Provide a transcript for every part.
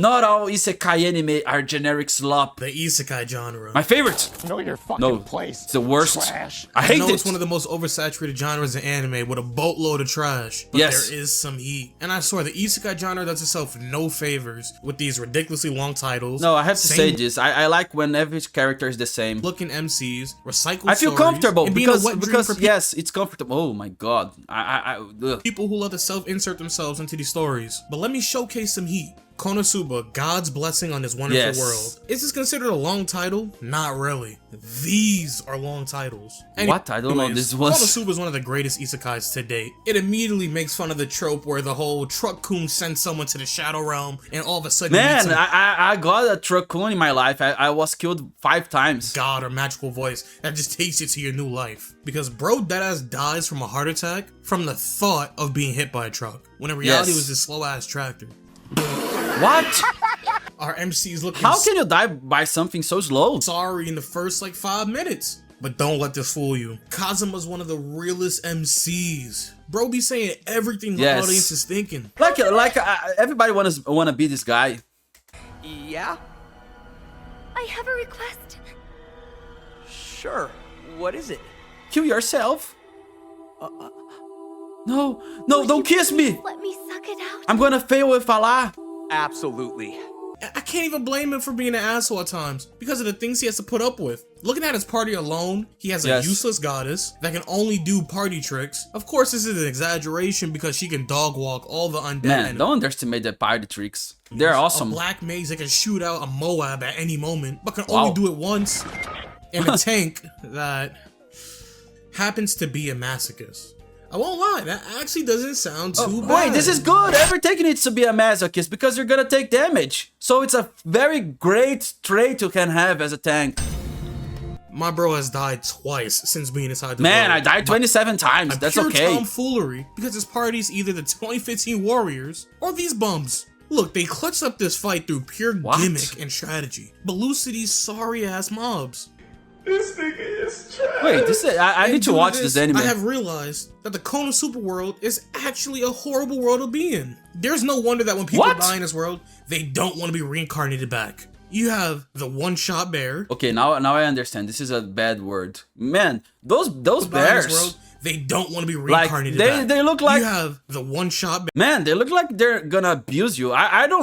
Not all Isekai anime are generic slop. The Isekai genre. My favorite. Know your fucking place. It's the worst. Trash. I hate it. It's one of the most oversaturated genres in anime with a boatload of trash. But Yes. there is some heat. And I swear, the Isekai genre does itself no favors with these ridiculously long titles. No, I have to say same this. I like when every character is the same. looking MCs, recycled I feel stories, comfortable and being a because wet dream for yes, it's comfortable. Oh my god. Ugh. people who love to self-insert themselves into these stories. But let me showcase some heat. Konosuba, God's blessing on this wonderful Yes. world. Is this considered a long title? Not really. These are long titles. What? I don't know. This was Konosuba is one of the greatest isekais to date. It immediately makes fun of the trope where the whole truck-kun sends someone to the shadow realm and all of a sudden man. I got a truck-kun in my life. I was killed 5 times. god or magical voice that just takes you to your new life. Because bro deadass dies from a heart attack from the thought of being hit by a truck, when in reality it was this slow-ass tractor. What? Our MC's looking How can you die by something so slow? sorry in the first like 5 minutes. But don't let this fool you. Kazuma's one of the realest MCs. Bro be saying everything the Yes. audience is thinking. Like everybody wanna be this guy. Yeah? I have a request. Sure. What is it? Kill yourself. No, don't kiss me. Please let me suck it out. I'm gonna fail if I lie. Absolutely. I can't even blame him for being an asshole at times because of the things he has to put up with. Looking at his party alone, he has a Yes. useless goddess that can only do party tricks. Of course, this is an exaggeration because she can dog walk all the undead. Man, enemies. don't underestimate the party tricks. They're awesome. A black mage that can shoot out a Moab at any moment, but can Wow. only do it once. And a tank that happens to be a masochist. I won't lie, that actually doesn't sound too bad. Wait, this is good. Every tank needs to be a masochist because you're gonna take damage. So it's a very great trait you can have as a tank. My bro has died twice since being inside the Man, world. I died 27 times. That's pure okay. tomfoolery because his party's either the 2015 Warriors or these bums. Look, they clutched up this fight through pure What? gimmick and strategy. But Lucidy's sorry ass mobs. This nigga is trash. Wait, this is, I And need to due watch this anime. I have realized that the Konosuba world is actually a horrible world to be in. There's no wonder that when people What? die in this world, they don't want to be reincarnated back. You have the one-shot bear. Okay, now I understand. This is a bad word. Man, those Die in this bears. world, they don't want to be Like, reincarnated they- back. they look like- You have the one-shot bear. Man, they look like they're gonna abuse you. I don't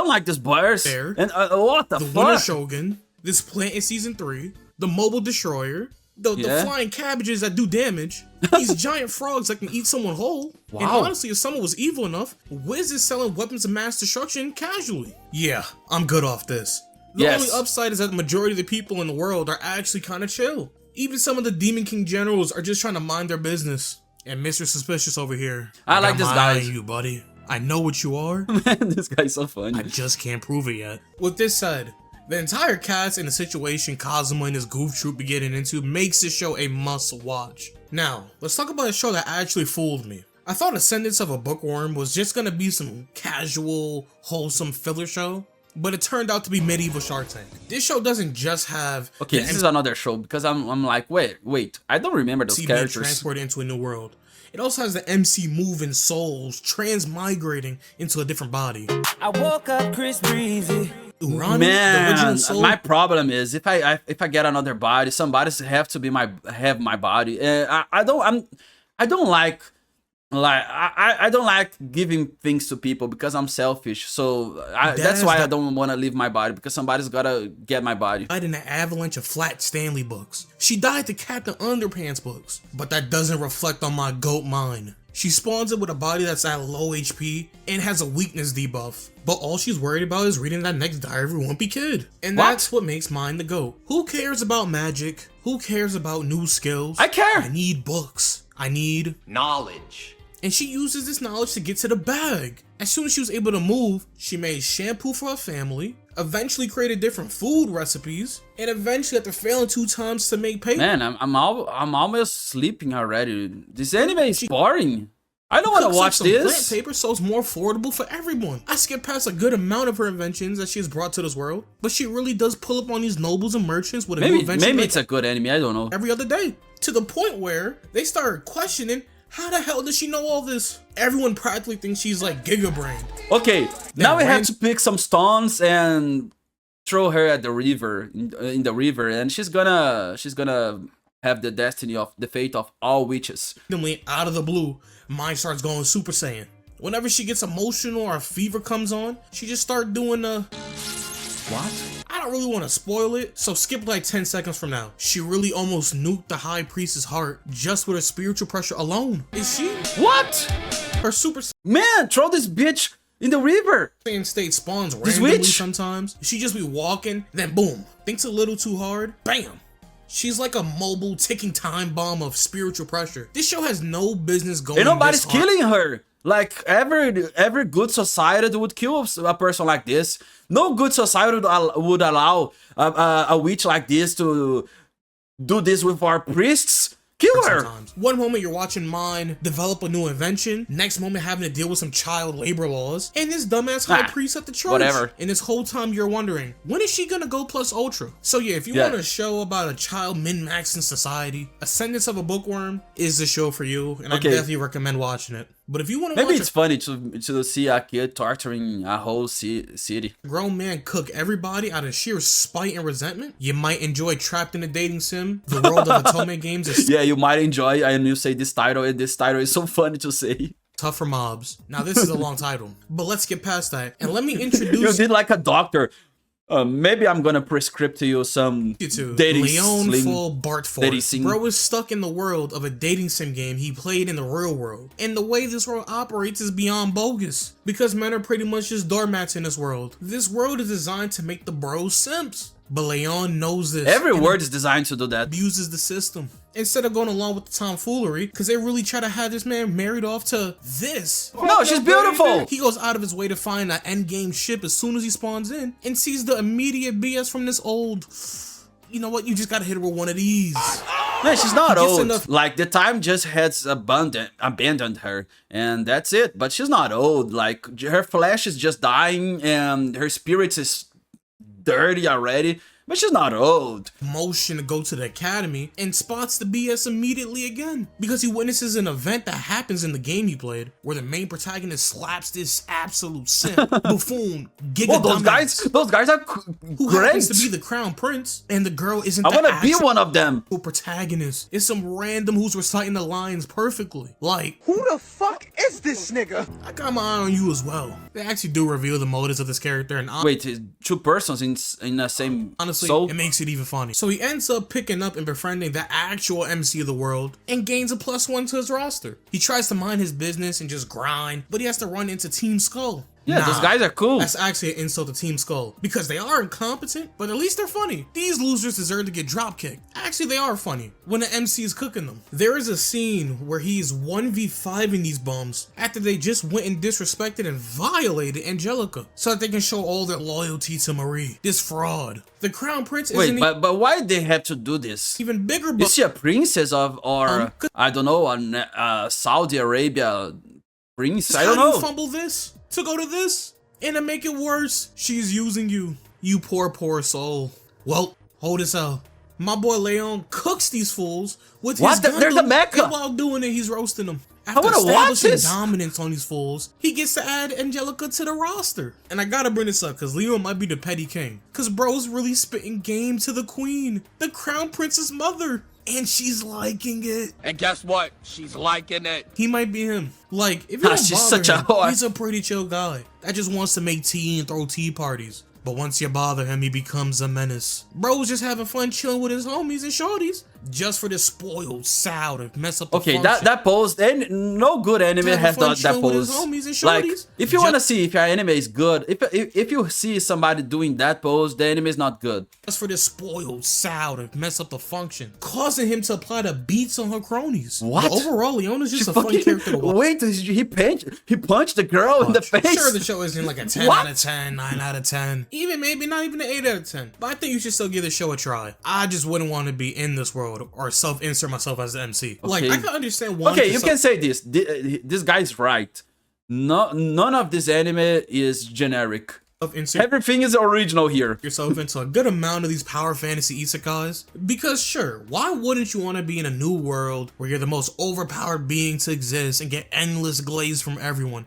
like these bears. Bear. And what the The Winter fuck? Shogun, this plant in season 3, the Mobile Destroyer, the Yeah. flying cabbages that do damage, these giant frogs that can eat someone whole. And Wow. honestly, if someone was evil enough, Wiz is selling weapons of mass destruction casually. Yeah, I'm good off this. The Yes. only upside is that the majority of the people in the world are actually kind of chill. Even some of the Demon King generals are just trying to mind their business. And Mr. Suspicious over here. I like got this my guy. eye on you, buddy. I know what you are. Man, this guy's so funny. I just can't prove it yet. With this said, the entire cast and the situation Kazuma and his goof troop be getting into makes this show a must watch. Now, let's talk about a show that actually fooled me. I thought Ascendance of a Bookworm was just gonna be some casual, wholesome filler show, but it turned out to be medieval Shark Tank. This show doesn't just have Okay, the this is another show because I'm like, wait, I don't remember those MC being characters. transported into a new world. It also has the MC moving souls transmigrating into a different body. I woke up Chris Breezy. Urani, the original Man, soul, my problem is if I get another body, somebody have to be have my body. I don't like giving things to people because I'm selfish. So that's why I don't want to leave my body because somebody's gotta get my body. died in an avalanche of Flat Stanley books. She died to Captain Underpants books, but that doesn't reflect on my goat mind. She spawns it with a body that's at low HP and has a weakness debuff, but all she's worried about is reading that next Diary of a Wimpy Kid. And What? that's what makes mine the goat. Who cares about magic? Who cares about new skills? I care. I need books. I need Knowledge. and she uses this knowledge to get to the bag. As soon as she was able to move, she made shampoo for her family, eventually created different food recipes, and eventually after failing 2 times to make paper, Man, I'm almost sleeping already. This anime is boring. I don't want to cooks up watch some plant this. paper so it's more affordable for everyone. I skipped past a good amount of her inventions that she has brought to this world, but she really does pull up on these nobles and merchants with a new invention Maybe like it's a good anime. I don't know. every other day, to the point where they started questioning How the hell does she know all this? Everyone practically thinks she's like Giga Brain. Okay, now we have Rand- to pick some stones and throw her at the river, in the river, and she's gonna have the destiny of the fate of all witches. Randomly, out of the blue, mine starts going Super Saiyan. Whenever she gets emotional or a fever comes on, she just start doing What? I don't really want to spoil it, so skip like 10 seconds from now. She really almost nuked the High Priestess heart just with her spiritual pressure alone. Is she? What? Her Super Man, throw this bitch in the river. Saiyan state spawns This randomly witch? sometimes. She just be walking, then boom, thinks a little too hard, bam. She's like a mobile ticking time bomb of spiritual pressure. This show has no business going. And nobody's this hard. killing her. Like every good society would kill a person like this. No good society would allow a witch like this to do this with our priests. Kill her. Sometimes. One moment you're watching mine develop a new invention, next moment having to deal with some child labor laws, and this dumbass high priest at the church. Whatever. And this whole time you're wondering, when is she gonna go plus ultra? So yeah, if you want a show about a child min-maxing society, Ascendance of a Bookworm is the show for you, and I definitely recommend watching it. But if you want to Maybe watch it's funny to see a kid torturing a whole city. a grown man cook everybody out of sheer spite and resentment, you might enjoy Trapped in a Dating Sim, the world of Otome games is Yeah, you might enjoy, and you say this title, and this title is so funny to say. tough for mobs. Now this is a long title, but let's get past that, and let me You introduce did like a doctor. Maybe I'm gonna prescribe to you some you to dating Leon sling. Full Bartford. dating sim. Bro is stuck in the world of a dating sim game he played in the real world. And the way this world operates is beyond bogus. Because men are pretty much just doormats in this world. This world is designed to make the bros simps. But Leon knows this. Every and word is designed to do that. abuses the system. Instead of going along with the tomfoolery, because they really try to have this man married off to this. No, she's beautiful. He goes out of his way to find an endgame ship as soon as he spawns in and sees the immediate BS from this old. You know what? You just gotta hit her with one of these. Man, she's not He gets old. enough- Like the time just has abandoned her, and that's it. But she's not old. Like her flesh is just dying, and her spirit is dirty already. But she's not old. Motion to go to the academy and spots the BS immediately again because he witnesses an event that happens in the game he played where the main protagonist slaps this absolute simp buffoon giga Oh, those guys are who great. happens to be the crown prince, and the girl isn't I the want to be actual one of them. protagonist. It's some random who's reciting the lines perfectly. Like, Who the fuck is this nigga? I got my eye on you as well. They actually do reveal the motives of this character, and Wait, two persons in the same honestly, soul? it makes it even funny. So he ends up picking up and befriending the actual MC of the world and gains a +1 to his roster. He tries to mind his business and just grind, but he has to run into Team Skull. Yeah, those guys are cool. That's actually an insult to Team Skull because they are incompetent, but at least they're funny. These losers deserve to get drop kicked. Actually, they are funny when the MC is cooking them. There is a scene where he's 1v5ing these bums after they just went and disrespected and violated Angelica so that they can show all their loyalty to Marie. This fraud. The Crown Prince isn't Wait, but why they have to do this? even bigger. Is she a princess or I don't know, a Saudi Arabia prince? I don't How do you know. fumble this to go to this? And to make it worse, she's using you. You poor soul. Well, hold this out. My boy Leon cooks these fools with What? his There's a Gundam, mecha. and while doing it, he's roasting them. After wanna watch establishing this. dominance on these fools, he gets to add Angelica to the roster. And I gotta bring this up, because Leon might be the petty king. Because bro's really spitting game to the queen, the crown prince's mother. And she's liking it. And guess what? She's liking it. He might be him. Like, if you don't She's bother such a him, whore. he's a pretty chill guy that just wants to make tea and throw tea parties. But once you bother him, he becomes a menace. Bro's just having fun chilling with his homies and shorties, just for the spoiled sow to mess up the Okay, function. that pose, and no good anime Having has fun that chilling with his pose. homies and Like, shorties. if you want to see if your anime is good, if you see somebody doing that pose, the anime is not good. Just for the spoiled sow to mess up the function, causing him to apply the beats on her cronies. What? But overall, Leona's just a fun character to watch. Wait, he punched the girl in the face. Sure, the show isn't like a 10 What? out of 10, 9 out of 10, even maybe not even an 8 out of 10. But I think you should still give the show a try. I just wouldn't want to be in this world or self-insert myself as the MC. Like, I can understand why. Okay, you can say this. This guy's right. No, none of this anime is generic. Everything is original here. yourself into a good amount of these power fantasy isekais, because sure, why wouldn't you want to be in a new world where you're the most overpowered being to exist and get endless glaze from everyone?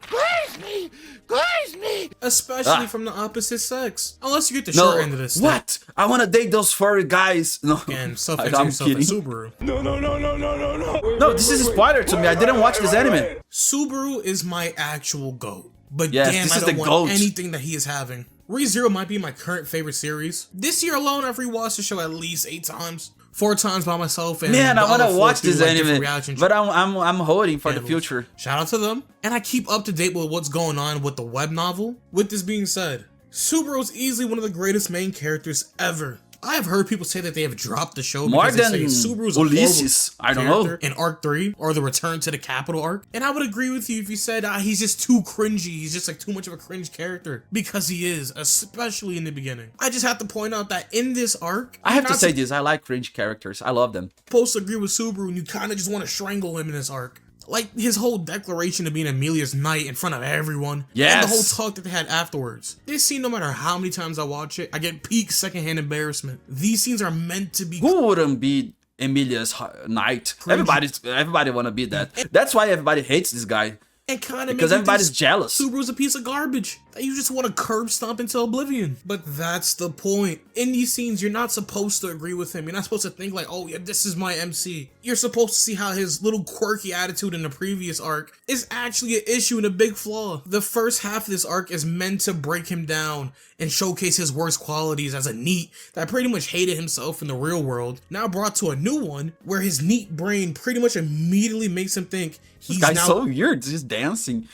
Glaze me! Especially from the opposite sex. Unless you get the No, short end of this stick. what? I want to date those furry guys. No, And stuff I'm into yourself in kidding. Subaru. No, this is a spoiler to me. I didn't watch this anime. Subaru is my actual GOAT. But Yes, damn, this I is don't the want GOAT. anything that he is having. ReZero might be my current favorite series. This year alone, I've rewatched the show at least 8 times. 4 times by myself, and Man, the I want other to 4 watch through, this like, different anime, reaction but I'm holding for the channels. future. Shout out to them. And I keep up to date with what's going on with the web novel. With this being said, Subaru is easily one of the greatest main characters ever. I have heard people say that they have dropped the show More because than they say Subaru's a Ulysses. I don't know. character in Arc 3 or the Return to the Capital arc. And I would agree with you if you said he's just too cringy. He's just like too much of a cringe character, because he is, especially in the beginning. I just have to point out that in this arc, I have you're to not say this. I like cringe characters. I love them. supposed to agree with Subaru, and you kind of just want to strangle him in this arc. Like his whole declaration of being Amelia's knight in front of everyone. Yes. And the whole talk that they had afterwards. This scene, no matter how many times I watch it, I get peak secondhand embarrassment. These scenes are meant to be. Who wouldn't be Emilia's knight? Everybody want to be that. That's why everybody hates this guy. And kind of Because everybody's jealous. Subaru's a piece of garbage that you just want to curb stomp into oblivion. But that's the point. In these scenes, you're not supposed to agree with him. You're not supposed to think like, oh yeah, this is my MC. You're supposed to see how his little quirky attitude in the previous arc is actually an issue and a big flaw. The first half of this arc is meant to break him down and showcase his worst qualities as a NEET that pretty much hated himself in the real world, now brought to a new one where his NEET brain pretty much immediately makes him think he's This guy's now so weird, just dancing.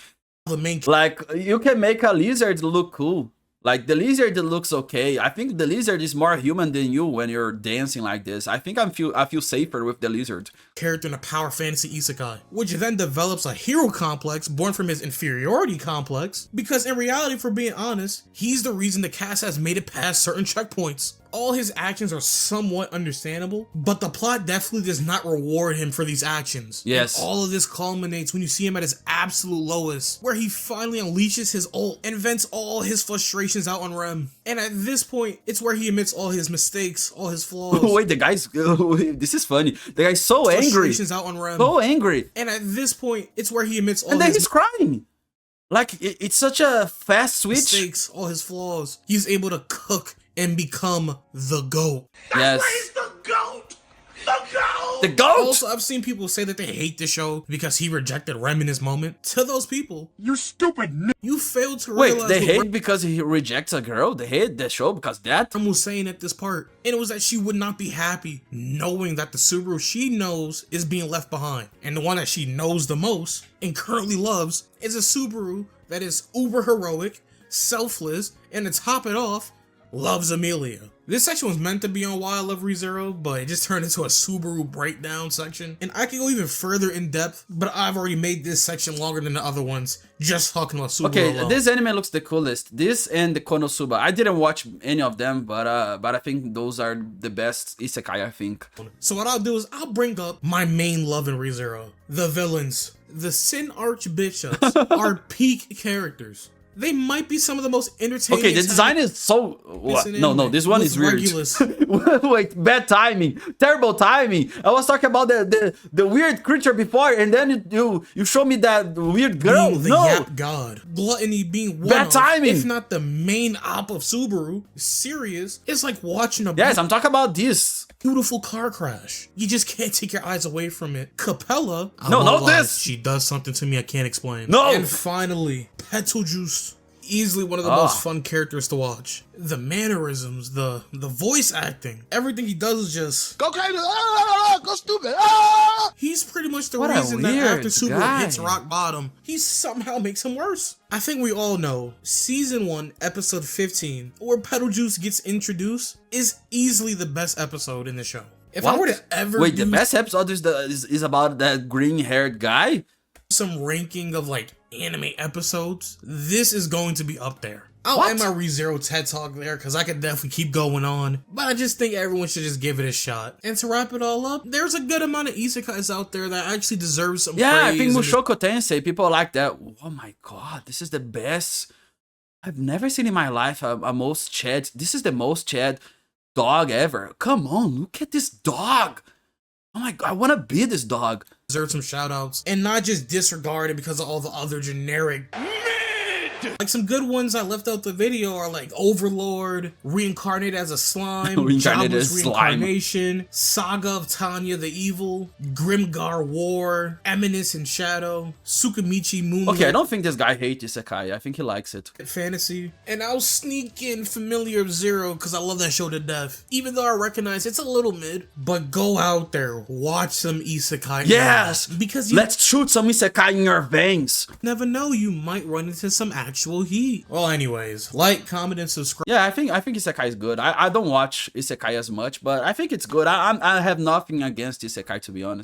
the main Like, you can make a lizard look cool. Like, the lizard looks okay. I think the lizard is more human than you when you're dancing like this. I think I feel safer with the lizard. character in a power fantasy isekai, which then develops a hero complex born from his inferiority complex, because in reality, for being honest, he's the reason the cast has made it past certain checkpoints. All his actions are somewhat understandable, but the plot definitely does not reward him for these actions. Yes. And all of this culminates when you see him at his absolute lowest, where he finally unleashes his ult and vents all his frustrations out on Rem. And at this point, it's where he admits all his mistakes, all his flaws. Wait, the guy's... this is funny. The guy's so angry. Frustrations out on Rem. So angry. And at this point, it's where he admits all And then his he's crying. Like, it's such a fast switch. mistakes, all his flaws. He's able to cook and become the GOAT. Yes. The goat! The goat! The GOAT! Also, I've seen people say that they hate the show because he rejected Rem in his moment. To those people, You stupid n- you failed to Wait, realize they what hate because he rejects a girl? They hate the show because that? Rem was saying at this part. And it was that she would not be happy knowing that the Subaru she knows is being left behind. And the one that she knows the most and currently loves is a Subaru that is uber heroic, selfless, and to top it off, loves Amelia. This section was meant to be on Why I Love ReZero, but it just turned into a Subaru breakdown section. And I can go even further in depth, but I've already made this section longer than the other ones, just talking about Subaru Okay, alone. this anime looks the coolest. This and the Konosuba. I didn't watch any of them, but I think those are the best isekai, I think. So what I'll do is I'll bring up my main love in ReZero. The villains. The Sin Archbishops are peak characters. They might be some of the most entertaining. Okay, the design is so... What? an No, anime this one with is weird. Regulus. Wait, bad timing. Terrible timing. I was talking about the weird creature before, and then you show me that weird girl. Being the No! Yap God. Gluttony being one Bad of, timing. if not the main op of Subaru. Serious. It's like watching a Yes, I'm talking about this. beautiful car crash. You just can't take your eyes away from it. Capella. I No, won't not lie, this. She does something to me I can't explain. No. And finally, Betelgeuse. Easily one of the most fun characters to watch. The mannerisms, the voice acting, everything he does is just... Go crazy! Ah, go stupid! Ah! He's pretty much the What a reason that weird after Subaru guy. hits rock bottom, he somehow makes him worse. I think we all know Season 1, Episode 15, where Betelgeuse gets introduced, is easily the best episode in the show. If I were to ever Wait, the use best episode is about that green-haired guy? some ranking of like anime episodes, this is going to be up there. I'll What? end my ReZero TED Talk there because I could definitely keep going on, but I just think everyone should just give it a shot. And to wrap it all up, there's a good amount of isekais out there that actually deserve some Yeah, I praise think and Mushoku Tensei, people like that. Oh my god, this is the best. I've never seen in my life a most Chad. This is the most Chad dog ever. Come on, look at this dog. Oh my god, I want to be this dog. Deserve some shoutouts and not just disregarded because of all the other generic. Like some good ones I left out the video are like Overlord, Reincarnated as a Slime, Reincarnated Jobless as Slime. Reincarnation, Saga of Tanya the Evil, Grimgar War, Eminence and Shadow, Tsukimichi Moonlight. Okay, I don't think this guy hates Isekai. I think he likes it. Fantasy. And I'll sneak in Familiar of Zero because I love that show to death. Even though I recognize it's a little mid, but go out there, watch some Isekai. Yes! Because you Let's shoot some Isekai in your veins. never know, you might run into some actual heat. Well, anyways, like, comment, and subscribe. Yeah, I think Isekai is good. I don't watch Isekai as much, but I think it's good. I have nothing against Isekai, to be honest.